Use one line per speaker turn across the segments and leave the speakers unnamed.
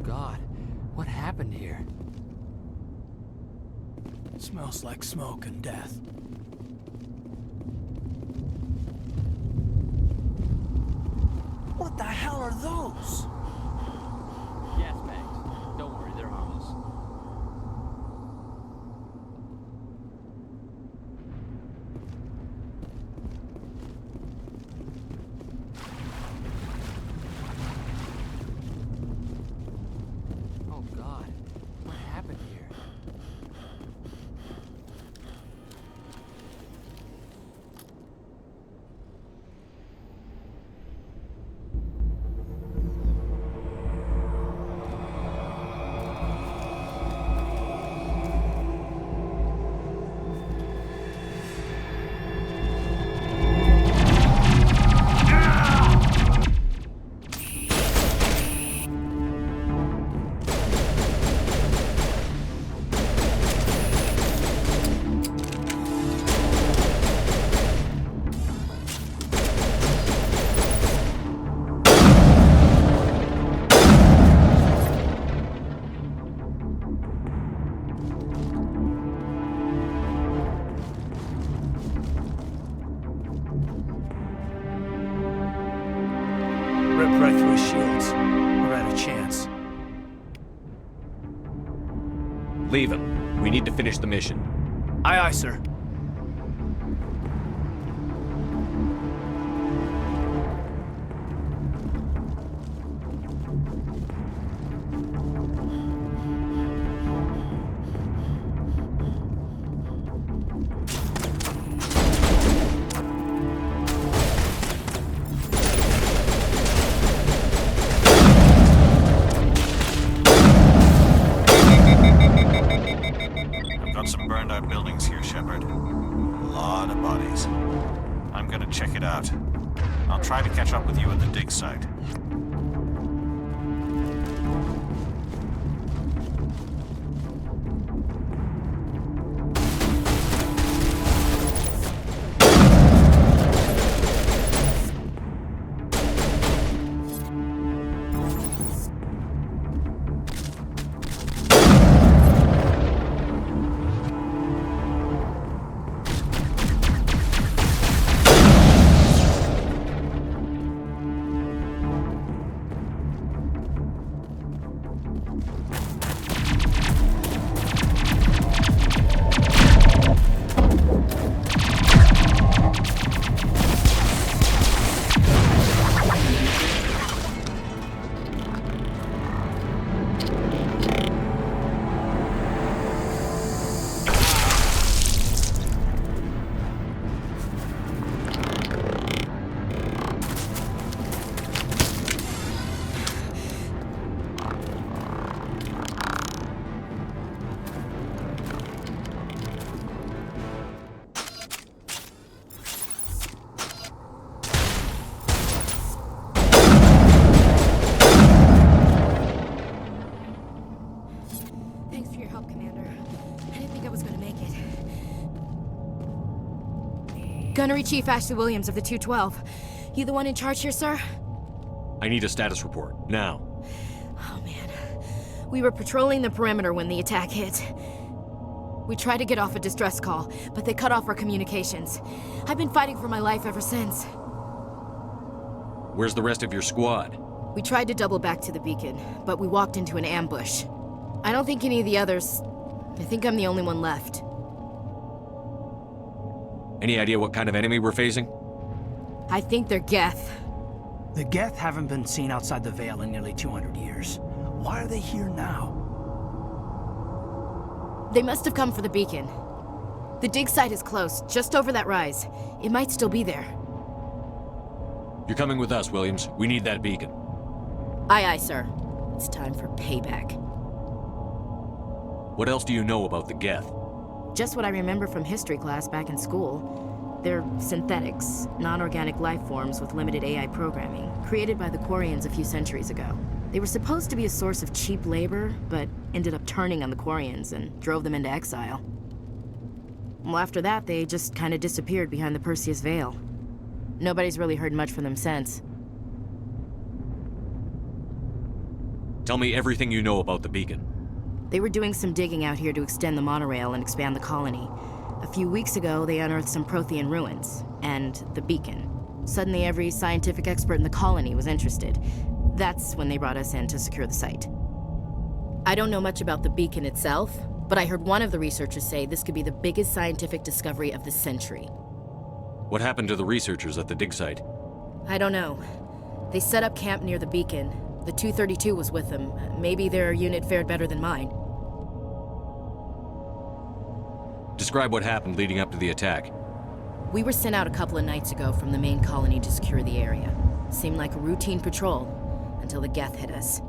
God, what happened here?
Smells like smoke and death. What the hell are those?
Gas bags. Don't worry, they're harmless. Oh God, what happened here?
Rip right through his shields. We're out of chance.
Leave him. We need to finish the mission.
Aye, aye, sir.
Got some burned out buildings here, Shepard. A lot of bodies. I'm gonna check it out. I'll try to catch up with you at the dig site.
Thanks for your help, Commander. I didn't think I was gonna make it. Gunnery Chief Ashley Williams of the 212. You the one in charge here, sir?
I need a status report, now.
Oh, man. We were patrolling the perimeter when the attack hit. We tried to get off a distress call, but they cut off our communications. I've been fighting for my life ever since.
Where's the rest of your squad?
We tried to double back to the beacon, but we walked into an ambush. I don't think any of the others... I think I'm the only one left.
Any idea what kind of enemy we're facing?
I think they're Geth.
The Geth haven't been seen outside the Veil in nearly 200 years. Why are they here now?
They must have come for the beacon. The dig site is close, just over that rise. It might still be there.
You're coming with us, Williams. We need that beacon.
Aye, aye, sir. It's time for payback.
What else do you know about the Geth?
Just what I remember from history class back in school. They're synthetics, non-organic life forms with limited AI programming, created by the Quarians a few centuries ago. They were supposed to be a source of cheap labor, but ended up turning on the Quarians and drove them into exile. Well, after that, they just kind of disappeared behind the Perseus Veil. Nobody's really heard much from them since.
Tell me everything you know about the beacon.
They were doing some digging out here to extend the monorail and expand the colony. A few weeks ago, they unearthed some Prothean ruins, and the beacon. Suddenly, every scientific expert in the colony was interested. That's when they brought us in to secure the site. I don't know much about the beacon itself, but I heard one of the researchers say this could be the biggest scientific discovery of the century.
What happened to the researchers at the dig site?
I don't know. They set up camp near the beacon. The 232 was with them. Maybe their unit fared better than mine.
Describe what happened leading up to the attack.
We were sent out a couple of nights ago from the main colony to secure the area. Seemed like a routine patrol, until the Geth hit us.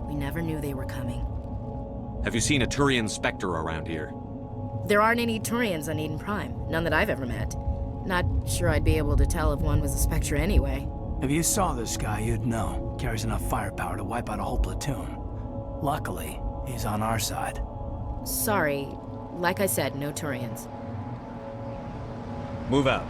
We never knew they were coming.
Have you seen a Turian Spectre around here?
There aren't any Turians on Eden Prime. None that I've ever met. Not sure I'd be able to tell if one was a Spectre anyway.
If you saw this guy, you'd know. Carries enough firepower to wipe out a whole platoon. Luckily, he's on our side.
Sorry. Like I said, no Turians.
Move out.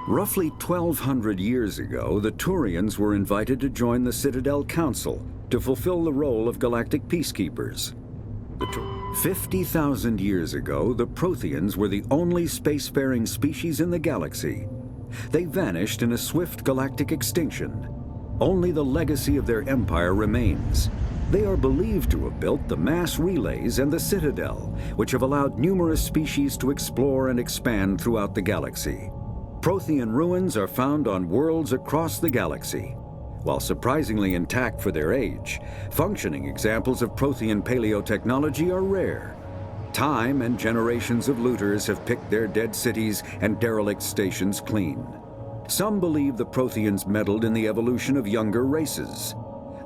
Roughly 1,200 years ago, the Turians were invited to join the Citadel Council to fulfill the role of galactic peacekeepers. 50,000 years ago, the Protheans were the only spacefaring species in the galaxy. They vanished in a swift galactic extinction. Only the legacy of their empire remains. They are believed to have built the mass relays and the Citadel, which have allowed numerous species to explore and expand throughout the galaxy. Prothean ruins are found on worlds across the galaxy. While surprisingly intact for their age, functioning examples of Prothean paleotechnology are rare. Time and generations of looters have picked their dead cities and derelict stations clean. Some believe the Protheans meddled in the evolution of younger races.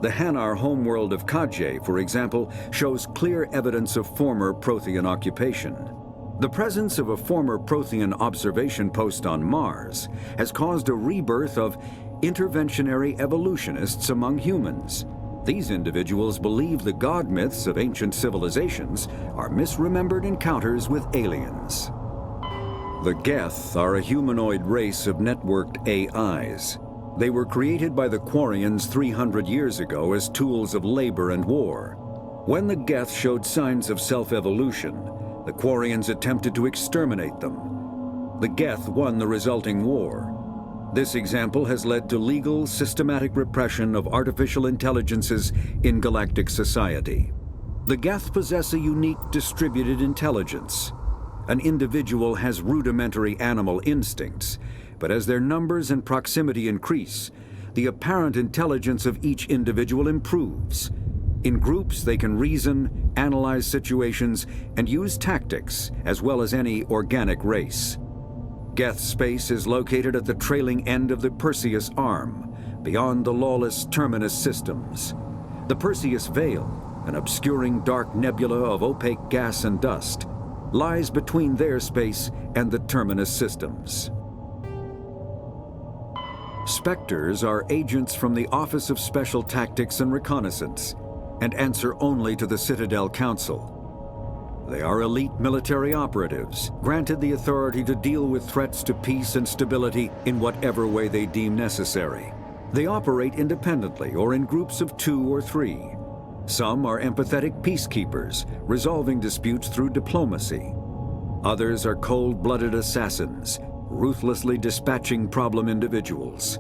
The Hanar homeworld of Kaje, for example, shows clear evidence of former Prothean occupation. The presence of a former Prothean observation post on Mars has caused a rebirth of interventionary evolutionists among humans. These individuals believe the god myths of ancient civilizations are misremembered encounters with aliens. The Geth are a humanoid race of networked AIs. They were created by the Quarians 300 years ago as tools of labor and war. When the Geth showed signs of self-evolution, the Quarians attempted to exterminate them. The Geth won the resulting war. This example has led to legal, systematic repression of artificial intelligences in galactic society. The Geth possess a unique distributed intelligence. An individual has rudimentary animal instincts, but as their numbers and proximity increase, the apparent intelligence of each individual improves. In groups, they can reason, analyze situations, and use tactics, as well as any organic race. Geth space is located at the trailing end of the Perseus Arm, beyond the lawless Terminus systems. The Perseus Veil, an obscuring dark nebula of opaque gas and dust, lies between their space and the Terminus systems. Spectres are agents from the Office of Special Tactics and Reconnaissance, and answer only to the Citadel Council. They are elite military operatives, granted the authority to deal with threats to peace and stability in whatever way they deem necessary. They operate independently or in groups of 2 or 3. Some are empathetic peacekeepers, resolving disputes through diplomacy. Others are cold-blooded assassins, ruthlessly dispatching problem individuals.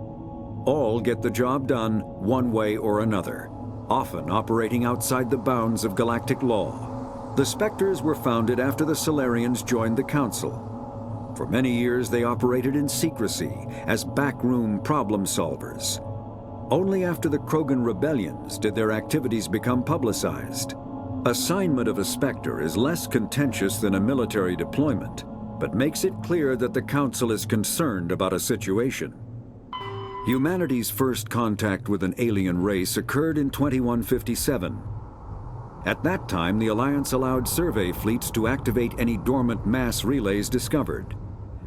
All get the job done one way or another, often operating outside the bounds of galactic law. The Spectres were founded after the Solarians joined the Council. For many years, they operated in secrecy as backroom problem solvers. Only after the Krogan rebellions did their activities become publicized. Assignment of a Spectre is less contentious than a military deployment, but makes it clear that the Council is concerned about a situation. Humanity's first contact with an alien race occurred in 2157. At that time, the Alliance allowed survey fleets to activate any dormant mass relays discovered,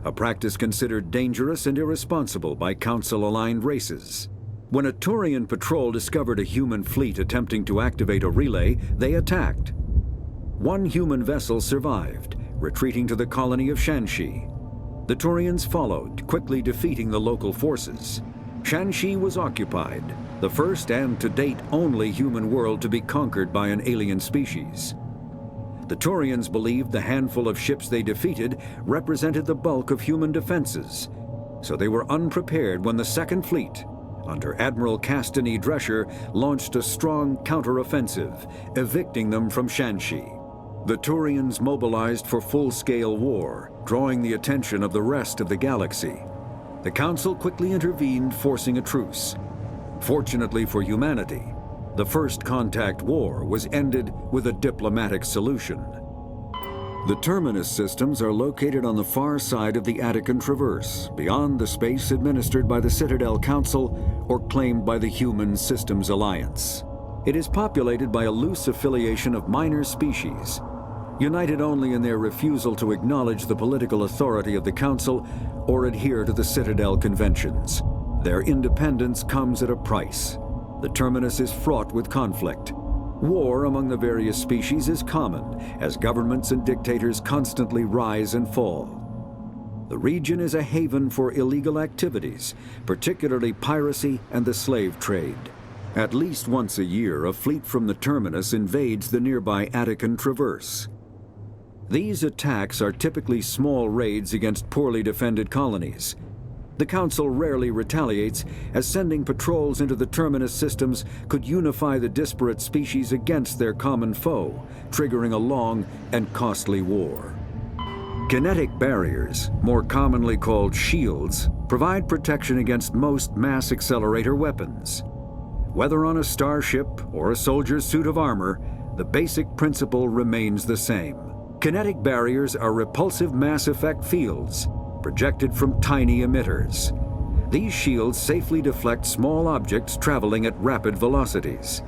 a practice considered dangerous and irresponsible by Council-aligned races. When a Turian patrol discovered a human fleet attempting to activate a relay, they attacked. One human vessel survived, retreating to the colony of Shanxi. The Turians followed, quickly defeating the local forces. Shanxi was occupied, the first and to date only human world to be conquered by an alien species. The Turians believed the handful of ships they defeated represented the bulk of human defenses, so they were unprepared when the Second Fleet, under Admiral Castany Drescher, launched a strong counteroffensive, evicting them from Shanxi. The Turians mobilized for full-scale war, drawing the attention of the rest of the galaxy. The Council quickly intervened, forcing a truce. Fortunately for humanity, the First Contact War was ended with a diplomatic solution. The Terminus systems are located on the far side of the Attican Traverse, beyond the space administered by the Citadel Council or claimed by the Human Systems Alliance. It is populated by a loose affiliation of minor species, united only in their refusal to acknowledge the political authority of the Council or adhere to the Citadel Conventions. Their independence comes at a price. The Terminus is fraught with conflict. War among the various species is common, as governments and dictators constantly rise and fall. The region is a haven for illegal activities, particularly piracy and the slave trade. At least once a year, a fleet from the Terminus invades the nearby Attican Traverse. These attacks are typically small raids against poorly defended colonies. The Council rarely retaliates, as sending patrols into the Terminus systems could unify the disparate species against their common foe, triggering a long and costly war. Kinetic barriers, more commonly called shields, provide protection against most mass accelerator weapons. Whether on a starship or a soldier's suit of armor, the basic principle remains the same. Kinetic barriers are repulsive mass effect fields, projected from tiny emitters. These shields safely deflect small objects traveling at rapid velocities.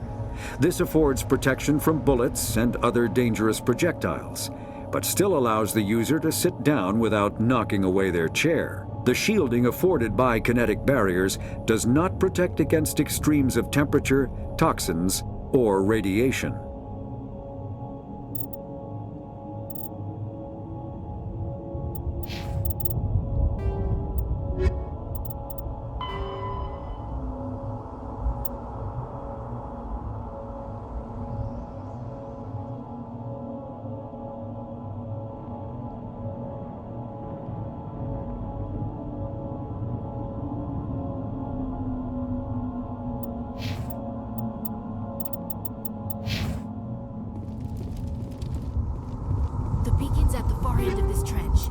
This affords protection from bullets and other dangerous projectiles, but still allows the user to sit down without knocking away their chair. The shielding afforded by kinetic barriers does not protect against extremes of temperature, toxins, or radiation.
The beacon's at the far end of this trench.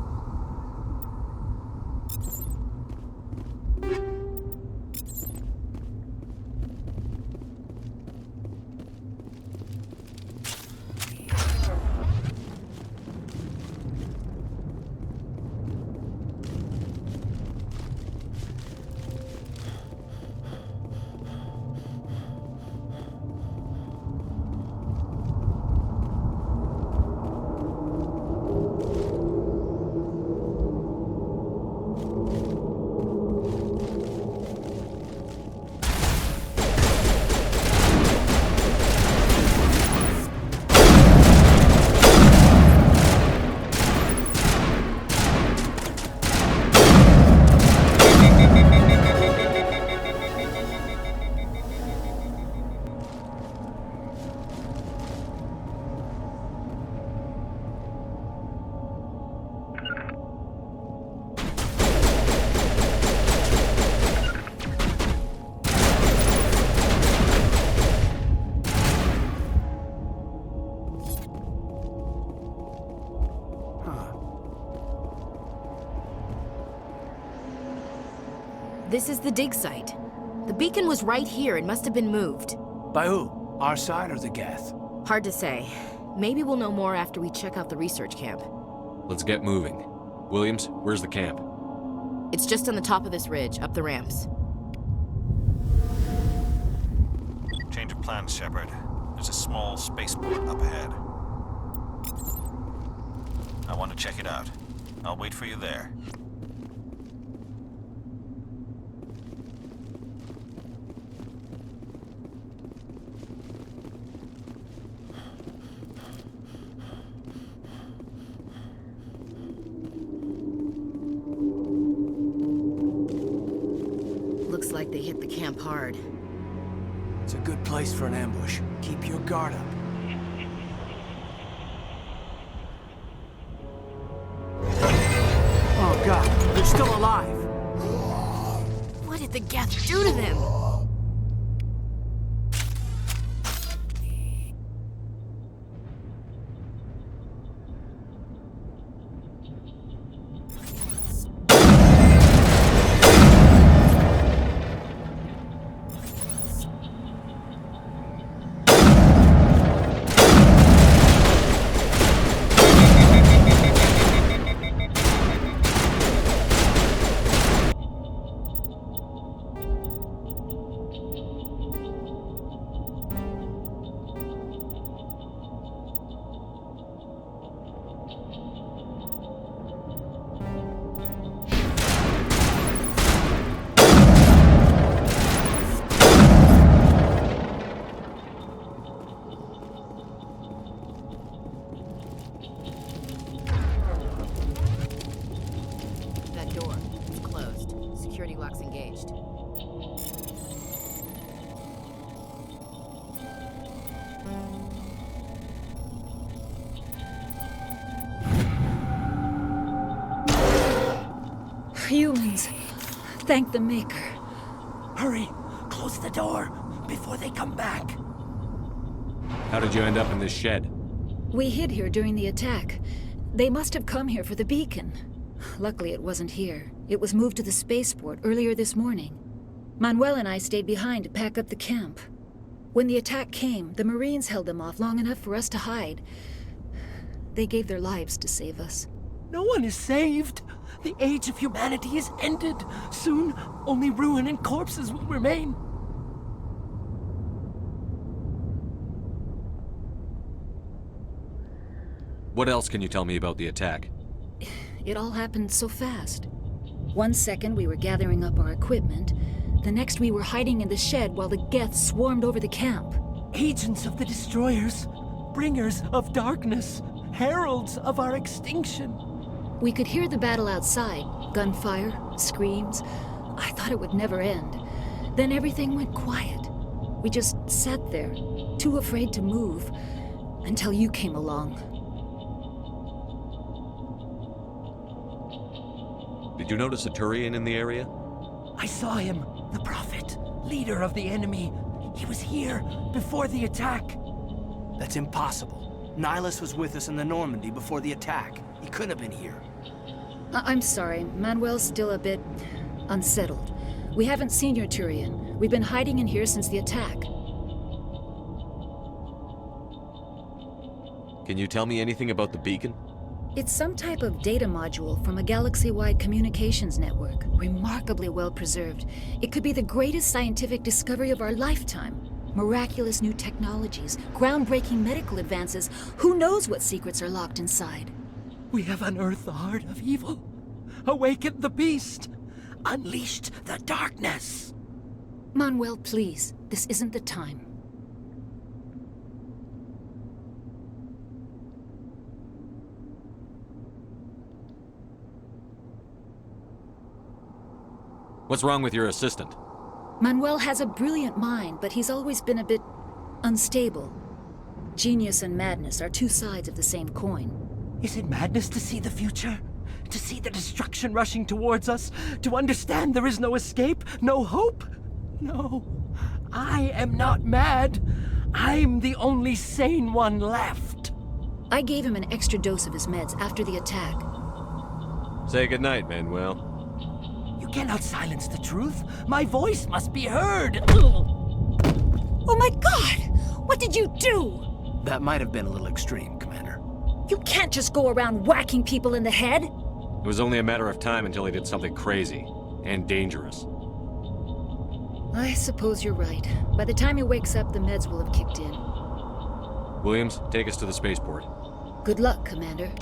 This is the dig site. The beacon was right here. It must have been moved.
By who? Our side or the Geth?
Hard to say. Maybe we'll know more after we check out the research camp.
Let's get moving. Williams, where's the camp?
It's just on the top of this ridge, up the ramps.
Change of plans, Shepard. There's a small spaceport up ahead. I want to check it out. I'll wait for you there.
Looks like they hit the camp hard.
It's a good place for an ambush. Keep your guard up. Oh god, they're still alive!
What did the Geth do to them? That door, it's closed. Security lock's engaged.
Humans. Thank the Maker.
Hurry! Close the door before they come back.
How did you end up in this shed?
We hid here during the attack. They must have come here for the beacon. Luckily, it wasn't here. It was moved to the spaceport earlier this morning. Manuel and I stayed behind to pack up the camp. When the attack came, the Marines held them off long enough for us to hide. They gave their lives to save us.
No one is saved. The age of humanity is ended. Soon, only ruin and corpses will remain.
What else can you tell me about the attack?
It all happened so fast. 1 second we were gathering up our equipment. The next we were hiding in the shed while the Geth swarmed over the camp.
Agents of the destroyers, bringers of darkness, heralds of our extinction.
We could hear the battle outside. Gunfire, screams. I thought it would never end. Then everything went quiet. We just sat there, too afraid to move, until you came along.
Did you notice a Turian in the area?
I saw him, the Prophet, leader of the enemy. He was here before the attack. That's impossible. Nihilus was with us in the Normandy before the attack. He couldn't have been here.
I'm sorry, Manuel's still a bit unsettled. We haven't seen your Turian. We've been hiding in here since the attack.
Can you tell me anything about the beacon?
It's some type of data module from a galaxy-wide communications network, remarkably well preserved. It could be the greatest scientific discovery of our lifetime. Miraculous new technologies, groundbreaking medical advances. Who knows what secrets are locked inside?
We have unearthed the heart of evil, awakened the beast, unleashed the darkness.
Manuel, please, this isn't the time.
What's wrong with your assistant?
Manuel has a brilliant mind, but he's always been a bit unstable. Genius and madness are two sides of the same coin.
Is it madness to see the future? To see the destruction rushing towards us? To understand there is no escape? No hope? No. I am not mad. I'm the only sane one left.
I gave him an extra dose of his meds after the attack.
Say goodnight, Manuel.
You cannot silence the truth. My voice must be heard.
Oh my God! What did you do?
That might have been a little extreme, Commander.
You can't just go around whacking people in the head.
It was only a matter of time until he did something crazy and dangerous.
I suppose you're right. By the time he wakes up, the meds will have kicked in.
Williams, take us to the spaceport.
Good luck, Commander.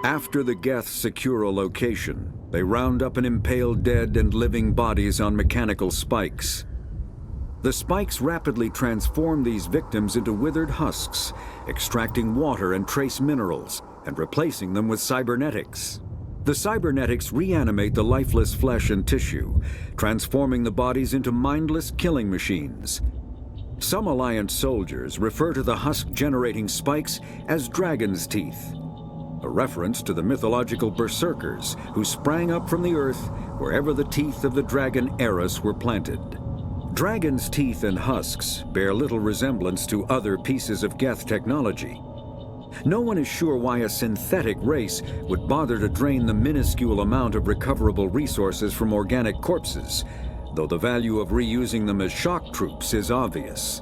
After the Geth secure a location, they round up and impale dead and living bodies on mechanical spikes. The spikes rapidly transform these victims into withered husks, extracting water and trace minerals, and replacing them with cybernetics. The cybernetics reanimate the lifeless flesh and tissue, transforming the bodies into mindless killing machines. Some Alliance soldiers refer to the husk-generating spikes as dragon's teeth, a reference to the mythological berserkers who sprang up from the earth wherever the teeth of the dragon Eris were planted. Dragon's teeth and husks bear little resemblance to other pieces of Geth technology. No one is sure why a synthetic race would bother to drain the minuscule amount of recoverable resources from organic corpses, though the value of reusing them as shock troops is obvious.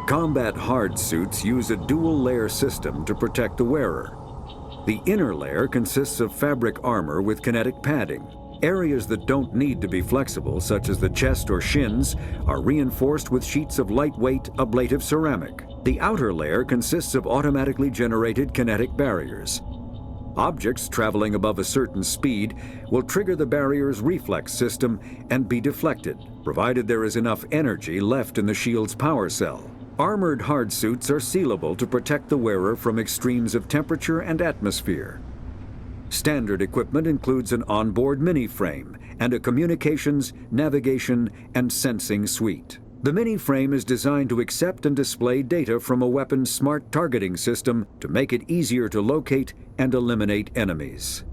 Combat hard suits use a dual-layer system to protect the wearer. The inner layer consists of fabric armor with kinetic padding. Areas that don't need to be flexible, such as the chest or shins, are reinforced with sheets of lightweight, ablative ceramic. The outer layer consists of automatically generated kinetic barriers. Objects traveling above a certain speed will trigger the barrier's reflex system and be deflected, provided there is enough energy left in the shield's power cell. Armored hard suits are sealable to protect the wearer from extremes of temperature and atmosphere. Standard equipment includes an onboard mini-frame and a communications, navigation, and sensing suite. The mini-frame is designed to accept and display data from a weapon's smart targeting system to make it easier to locate and eliminate enemies.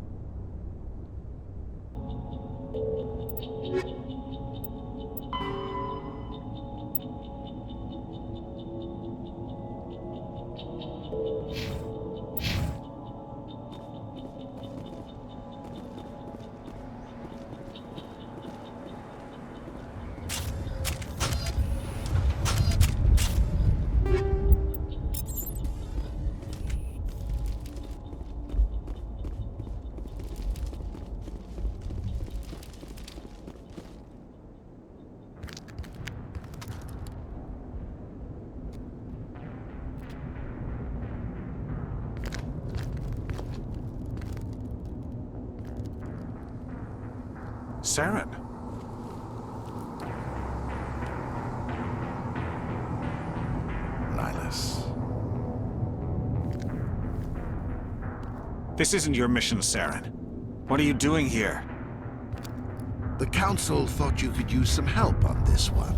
Saren. Nihilus. This isn't your mission, Saren. What are you doing here?
The Council thought you could use some help on this one.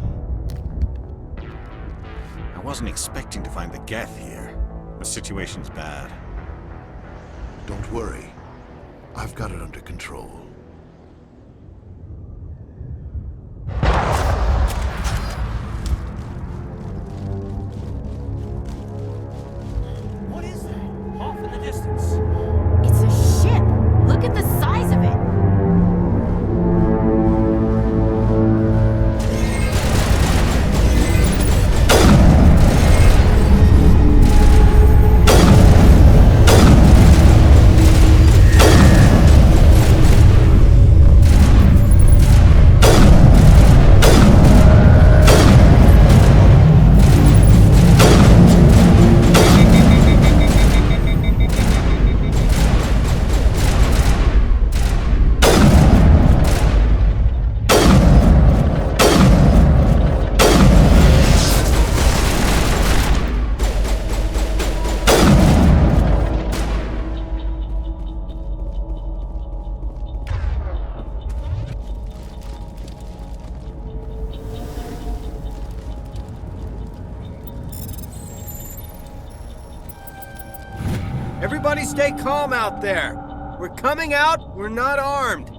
I wasn't expecting to find the Geth here. The situation's bad.
Don't worry. I've got it under control.
What is that? Off in the distance.
It's a ship! Look at the size of it!
Everybody stay calm out there. We're coming out, we're not armed.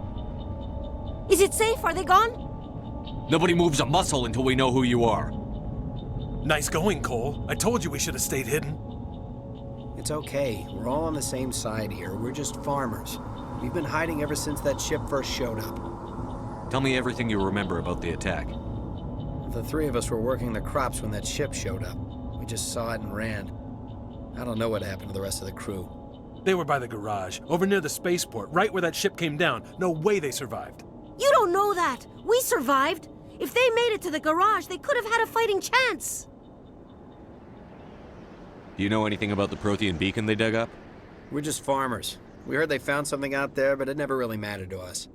Is it safe? Are they gone?
Nobody moves a muscle until we know who you are.
Nice going, Cole. I told you we should have stayed hidden.
It's okay. We're all on the same side here. We're just farmers. We've been hiding ever since that ship first showed up.
Tell me everything you remember about the attack.
The three of us were working the crops when that ship showed up. We just saw it and ran. I don't know what happened to the rest of the crew.
They were by the garage, over near the spaceport, right where that ship came down. No way they survived.
You don't know that. We survived. If they made it to the garage, they could have had a fighting chance.
Do you know anything about the Prothean beacon they dug up?
We're just farmers. We heard they found something out there, but it never really mattered to us.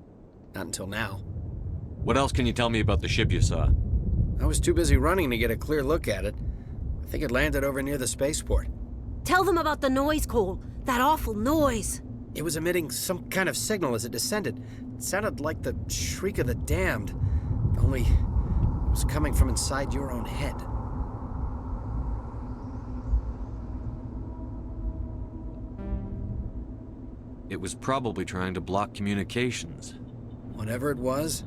Not until now.
What else can you tell me about the ship you saw?
I was too busy running to get a clear look at it. I think it landed over near the spaceport.
Tell them about the noise, Cole. That awful noise.
It was emitting some kind of signal as it descended. It sounded like the shriek of the damned. Only it was coming from inside your own head.
It was probably trying to block communications.
Whatever it was,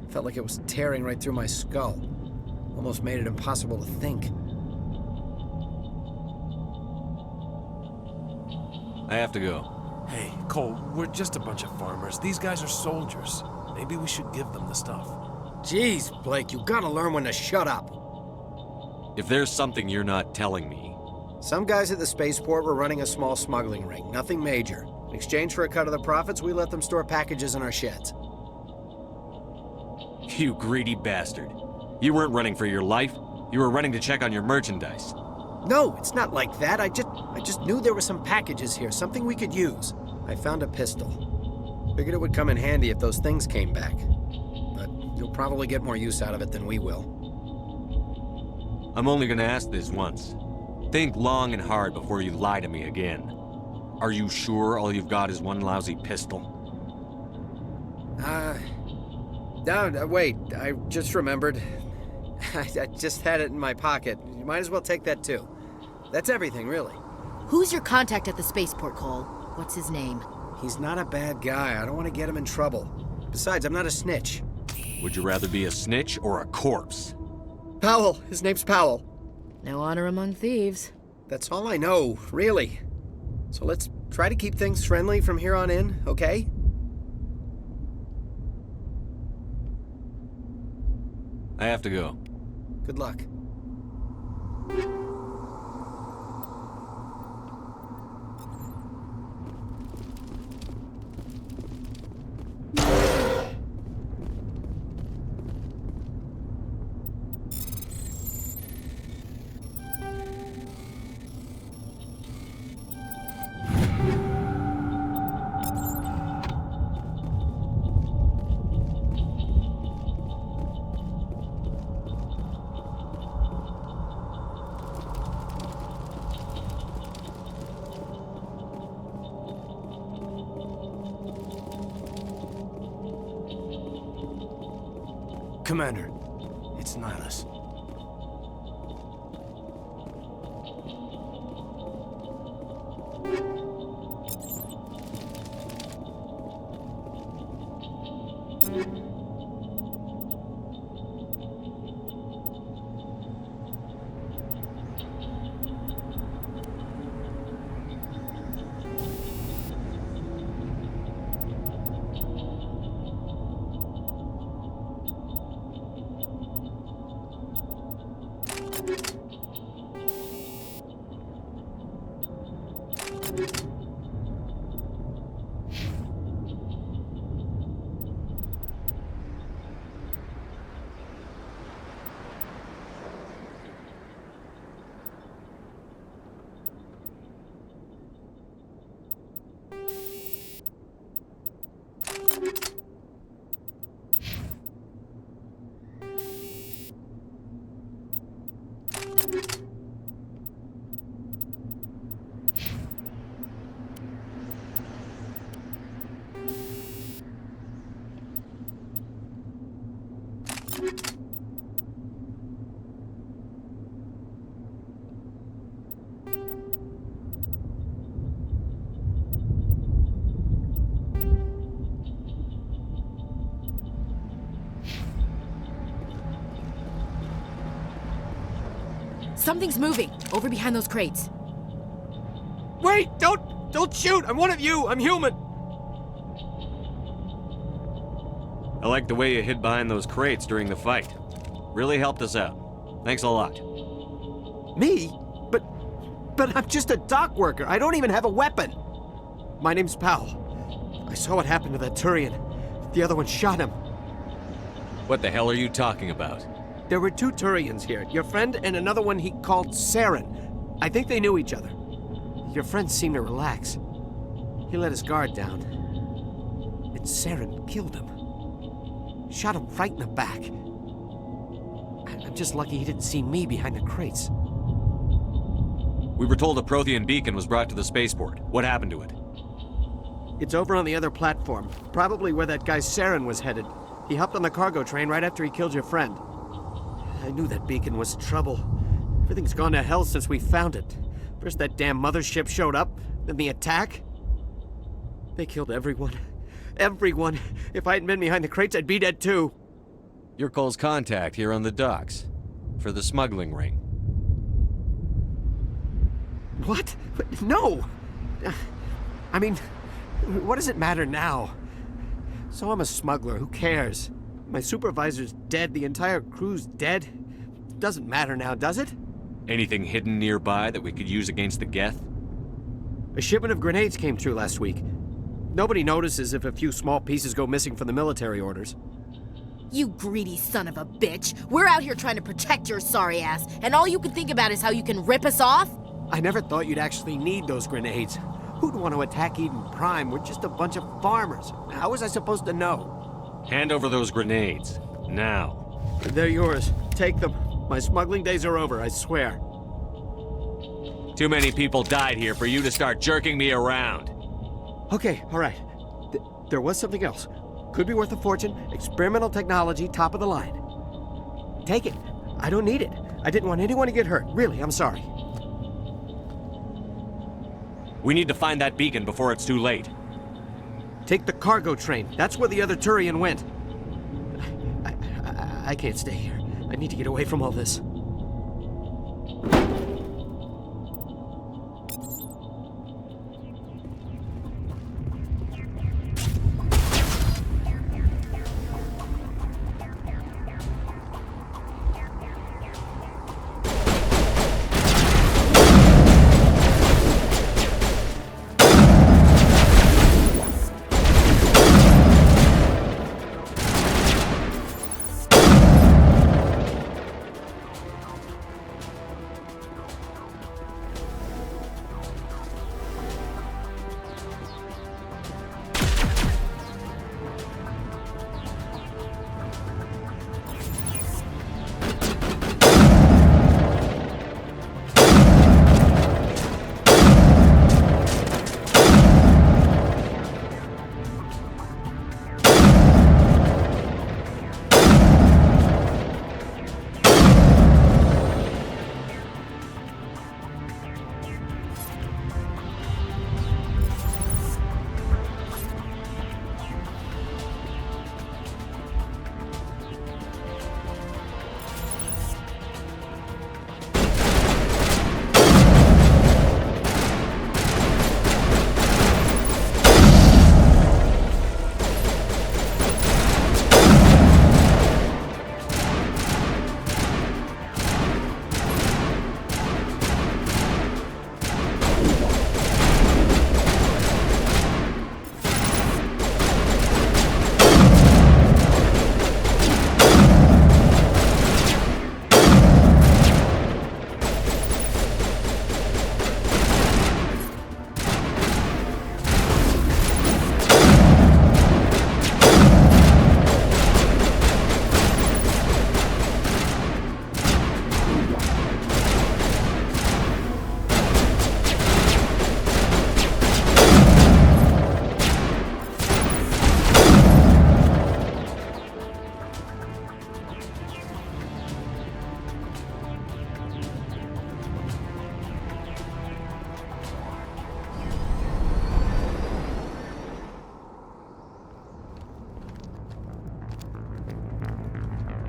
felt like it was tearing right through my skull. Almost made it impossible to think.
I have to go.
Hey, Cole, we're just a bunch of farmers. These guys are soldiers. Maybe we should give them the stuff.
Jeez, Blake, you gotta learn when to shut up.
If there's something you're not telling me...
Some guys at the spaceport were running a small smuggling ring, nothing major. In exchange for a cut of the profits, we let them store packages in our sheds.
You greedy bastard. You weren't running for your life. You were running to check on your merchandise.
No, it's not like that. I just knew there were some packages here, something we could use. I found a pistol. Figured it would come in handy if those things came back. But you'll probably get more use out of it than we will.
I'm only gonna ask this once. Think long and hard before you lie to me again. Are you sure all you've got is one lousy pistol?
No, wait, I just remembered. I just had it in my pocket. You might as well take that too. That's everything, really.
Who's your contact at the spaceport, Cole? What's his name?
He's not a bad guy. I don't want to get him in trouble. Besides, I'm not a snitch.
Would you rather be a snitch or a corpse?
Powell. His name's Powell.
No honor among thieves.
That's all I know, really. So let's try to keep things friendly from here on in, okay?
I have to go.
Good luck.
Commander, it's Nihilus.
Something's moving, over behind those crates.
Wait! Don't shoot! I'm one of you! I'm human!
I like the way you hid behind those crates during the fight. Really helped us out. Thanks a lot.
Me? But I'm just a dock worker. I don't even have a weapon. My name's Powell. I saw what happened to that Turian. The other one shot him.
What the hell are you talking about?
There were 2 Turians here. Your friend and another one he called Saren. I think they knew each other. Your friend seemed to relax. He let his guard down. And Saren killed him. Shot him right in the back. I'm just lucky he didn't see me behind the crates.
We were told a Prothean beacon was brought to the spaceport. What happened to it?
It's over on the other platform. Probably where that guy Saren was headed. He hopped on the cargo train right after he killed your friend. I knew that beacon was trouble. Everything's gone to hell since we found it. First that damn mothership showed up, then the attack. They killed everyone. Everyone. If I hadn't been behind the crates, I'd be dead too.
You're Cole's contact here on the docks. For the smuggling ring.
What? No! I mean, what does it matter now? So I'm a smuggler, who cares? My supervisor's dead, the entire crew's dead. Doesn't matter now, does it?
Anything hidden nearby that we could use against the Geth?
A shipment of grenades came through last week. Nobody notices if a few small pieces go missing from the military orders.
You greedy son of a bitch. We're out here trying to protect your sorry ass, and all you can think about is how you can rip us off?
I never thought you'd actually need those grenades. Who'd want to attack Eden Prime? We're just a bunch of farmers. How was I supposed to know?
Hand over those grenades. Now.
They're yours. Take them. My smuggling days are over, I swear.
Too many people died here for you to start jerking me around.
Okay, all right. There was something else. Could be worth a fortune. Experimental technology, top of the line. Take it. I don't need it. I didn't want anyone to get hurt. Really, I'm sorry.
We need to find that beacon before it's too late.
Take the cargo train. That's where the other Turian went. I can't stay here. I need to get away from all this.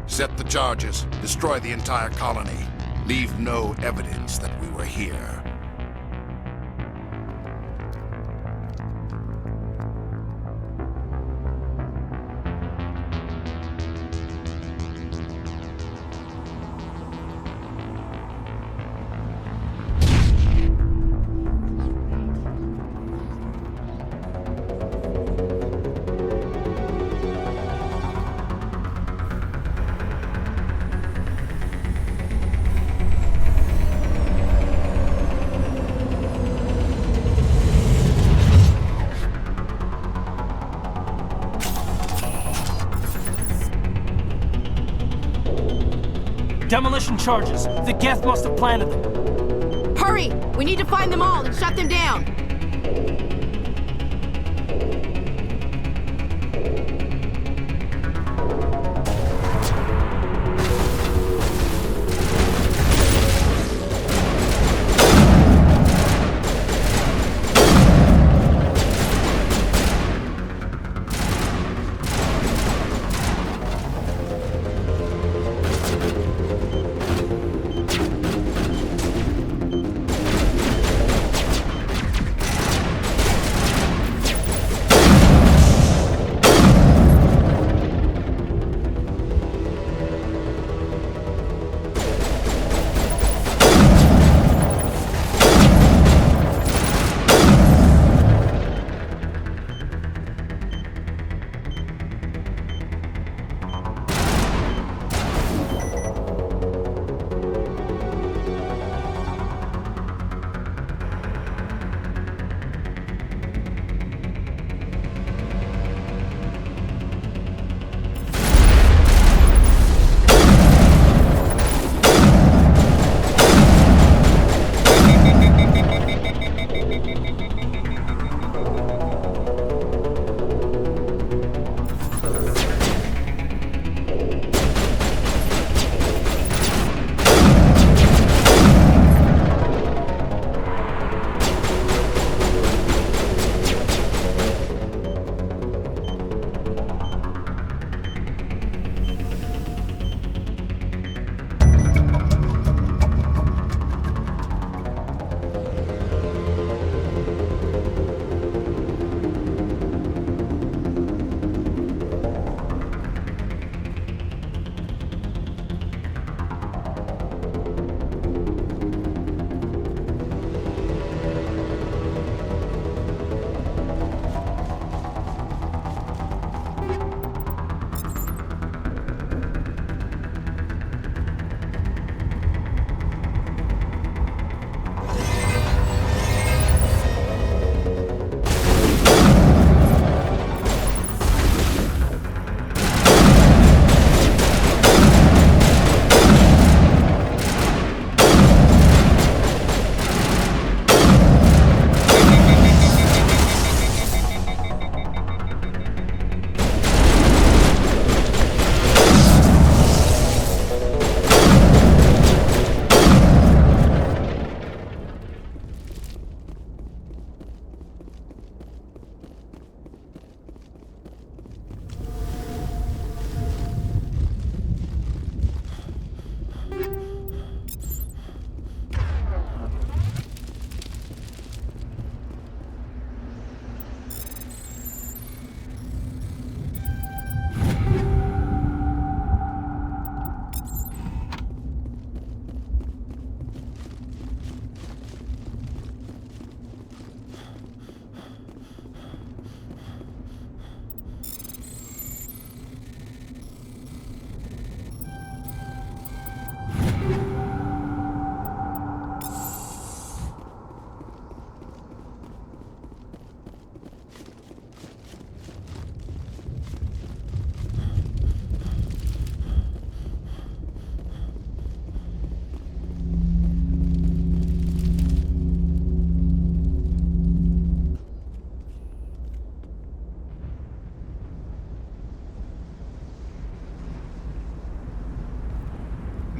Set the charges. Destroy the entire colony. Leave no evidence that we were here.
Demolition charges. The Geth must have planted them.
Hurry! We need to find them all and shut them down!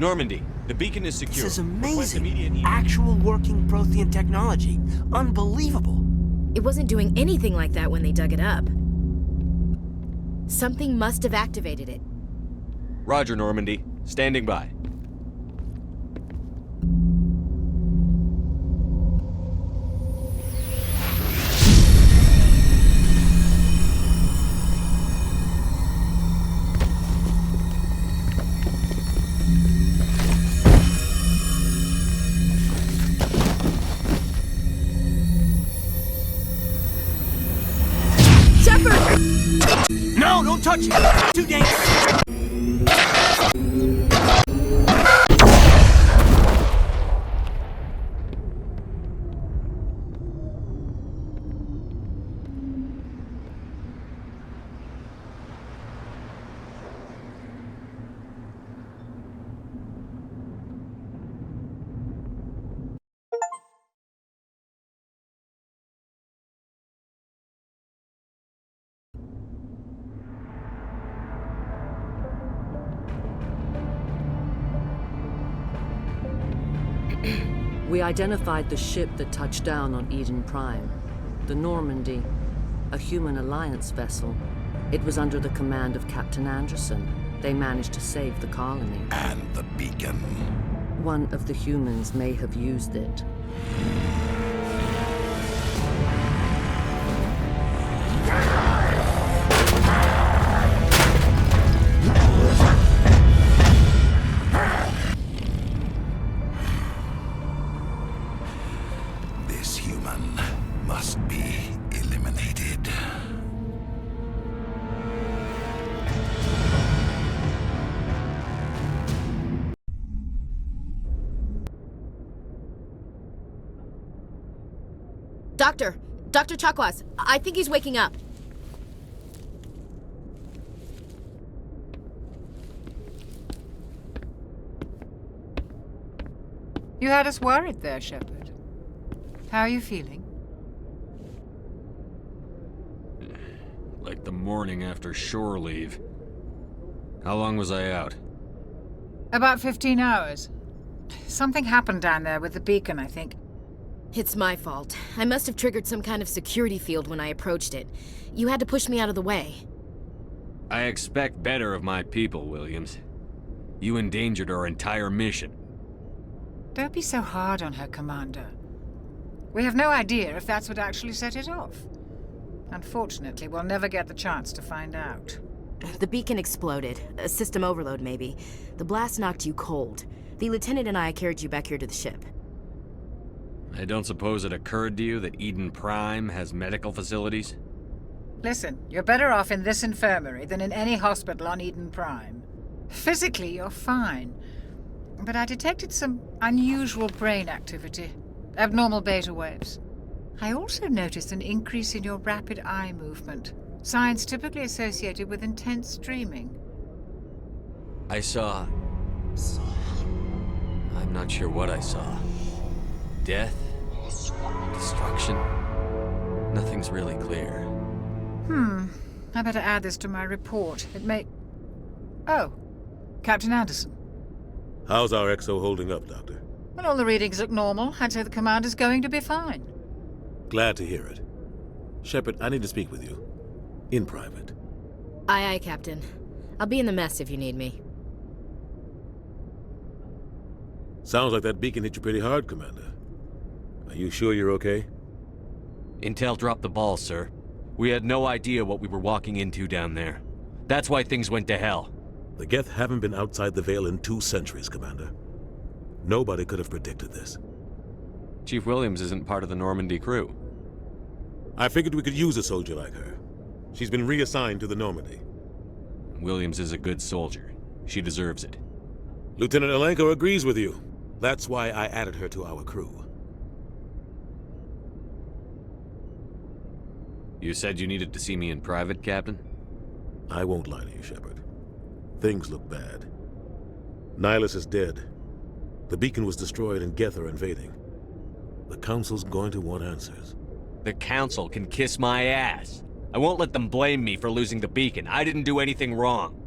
Normandy, the beacon is secure.
This is
Request
amazing.
immediate
Actual working Prothean technology. Unbelievable.
It wasn't doing anything like that when they dug it up. Something must have activated it.
Roger, Normandy. Standing by.
Don't touch it! Too dangerous!
We identified the ship that touched down on Eden Prime. The Normandy, a human alliance vessel. It was under the command of Captain Anderson. They managed to save the colony.
And the beacon.
One of the humans may have used it.
This human must be eliminated.
Dr. Chakwas, I think he's waking up.
You had us worried there, Shepard. How are you feeling?
Like the morning after shore leave. How long was I out?
About 15 hours. Something happened down there with the beacon, I think.
It's my fault. I must have triggered some kind of security field when I approached it. You had to push me out of the way.
I expect better of my people, Williams. You endangered our entire mission.
Don't be so hard on her, Commander. We have no idea if that's what actually set it off. Unfortunately, we'll never get the chance to find out.
The beacon exploded. A system overload, maybe. The blast knocked you cold. The lieutenant and I carried you back here to the ship.
I don't suppose it occurred to you that Eden Prime has medical facilities?
Listen, you're better off in this infirmary than in any hospital on Eden Prime. Physically, you're fine. But I detected some unusual brain activity. Abnormal beta waves. I also noticed an increase in your rapid eye movement. Signs typically associated with intense dreaming.
I saw... I'm not sure what I saw. Death? Destruction? Nothing's really clear.
I better add this to my report. It may... Oh, Captain Anderson.
How's our exo holding up, Doctor?
Well, all the readings look normal. I'd say the commander's going to be fine.
Glad to hear it. Shepard, I need to speak with you. In private.
Aye, Captain. I'll be in the mess if you need me.
Sounds like that beacon hit you pretty hard, Commander. Are you sure you're okay?
Intel dropped the ball, sir. We had no idea what we were walking into down there. That's why things went to hell.
The Geth haven't been outside the Veil in 2 centuries, Commander. Nobody could have predicted this.
Chief Williams isn't part of the Normandy crew.
I figured we could use a soldier like her. She's been reassigned to the Normandy.
Williams is a good soldier. She deserves it.
Lieutenant Alenko agrees with you. That's why I added her to our crew.
You said you needed to see me in private, Captain?
I won't lie to you, Shepard. Things look bad. Nihilus is dead. The beacon was destroyed and Geth are invading. The Council's going to want answers.
The Council can kiss my ass. I won't let them blame me for losing the beacon. I didn't do anything wrong.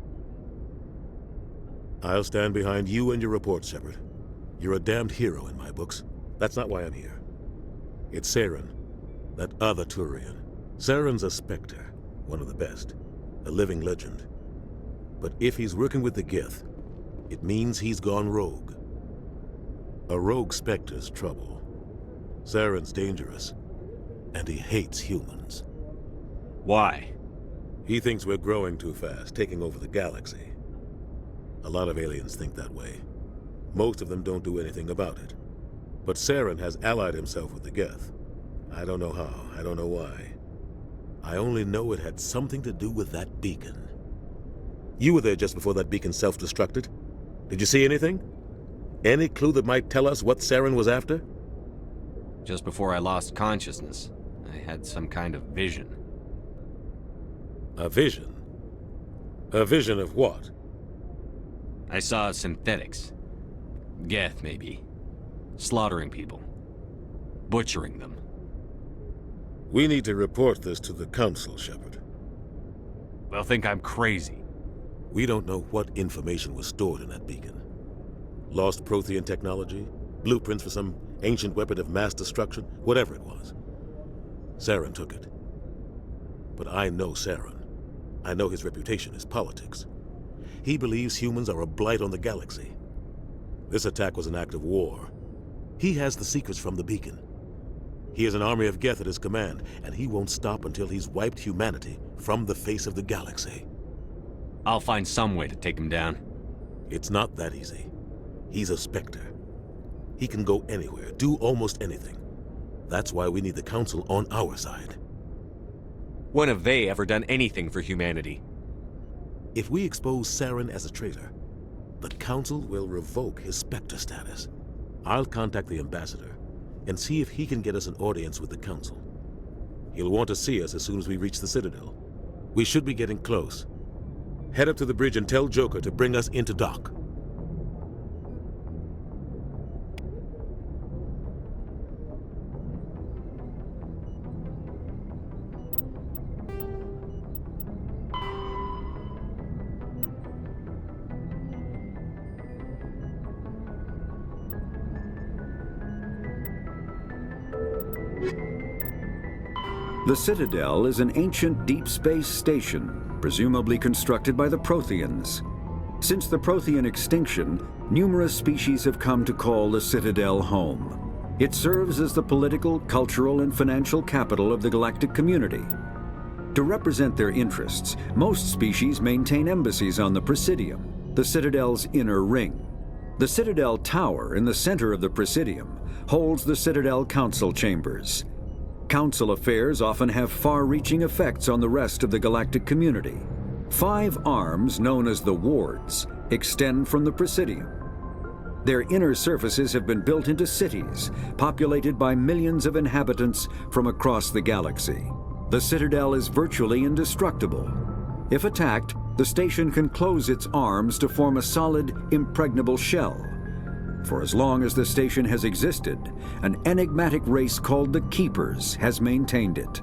I'll stand behind you and your report, Shepard. You're a damned hero in my books. That's not why I'm here. It's Saren, that other Turian. Saren's a Spectre, one of the best. A living legend. But if he's working with the Geth, it means he's gone rogue. A rogue Spectre's trouble. Saren's dangerous, and he hates humans.
Why?
He thinks we're growing too fast, taking over the galaxy. A lot of aliens think that way. Most of them don't do anything about it. But Saren has allied himself with the Geth. I don't know how, I don't know why. I only know it had something to do with that beacon. You were there just before that beacon self-destructed. Did you see anything? Any clue that might tell us what Saren was after?
Just before I lost consciousness, I had some kind of vision.
A vision? A vision of what?
I saw synthetics. Geth, maybe. Slaughtering people. Butchering them.
We need to report this to the Council, Shepard.
They'll think I'm crazy.
We don't know what information was stored in that beacon. Lost Prothean technology? Blueprints for some ancient weapon of mass destruction? Whatever it was. Saren took it. But I know Saren. I know his reputation is politics. He believes humans are a blight on the galaxy. This attack was an act of war. He has the secrets from the beacon. He has an army of Geth at his command, and he won't stop until he's wiped humanity from the face of the galaxy.
I'll find some way to take him down.
It's not that easy. He's a Spectre. He can go anywhere, do almost anything. That's why we need the Council on our side.
When have they ever done anything for humanity?
If we expose Saren as a traitor, the Council will revoke his Spectre status. I'll contact the Ambassador and see if he can get us an audience with the Council. He'll want to see us as soon as we reach the Citadel. We should be getting close. Head up to the bridge and tell Joker to bring us into dock.
The Citadel is an ancient deep space station, presumably constructed by the Protheans. Since the Prothean extinction, numerous species have come to call the Citadel home. It serves as the political, cultural, and financial capital of the galactic community. To represent their interests, most species maintain embassies on the Presidium, the Citadel's inner ring. The Citadel Tower in the center of the Presidium holds the Citadel Council Chambers. Council affairs often have far-reaching effects on the rest of the galactic community. 5 arms, known as the wards, extend from the Presidium. Their inner surfaces have been built into cities, populated by millions of inhabitants from across the galaxy. The Citadel is virtually indestructible. If attacked, the station can close its arms to form a solid, impregnable shell. For as long as the station has existed, an enigmatic race called the Keepers has maintained it.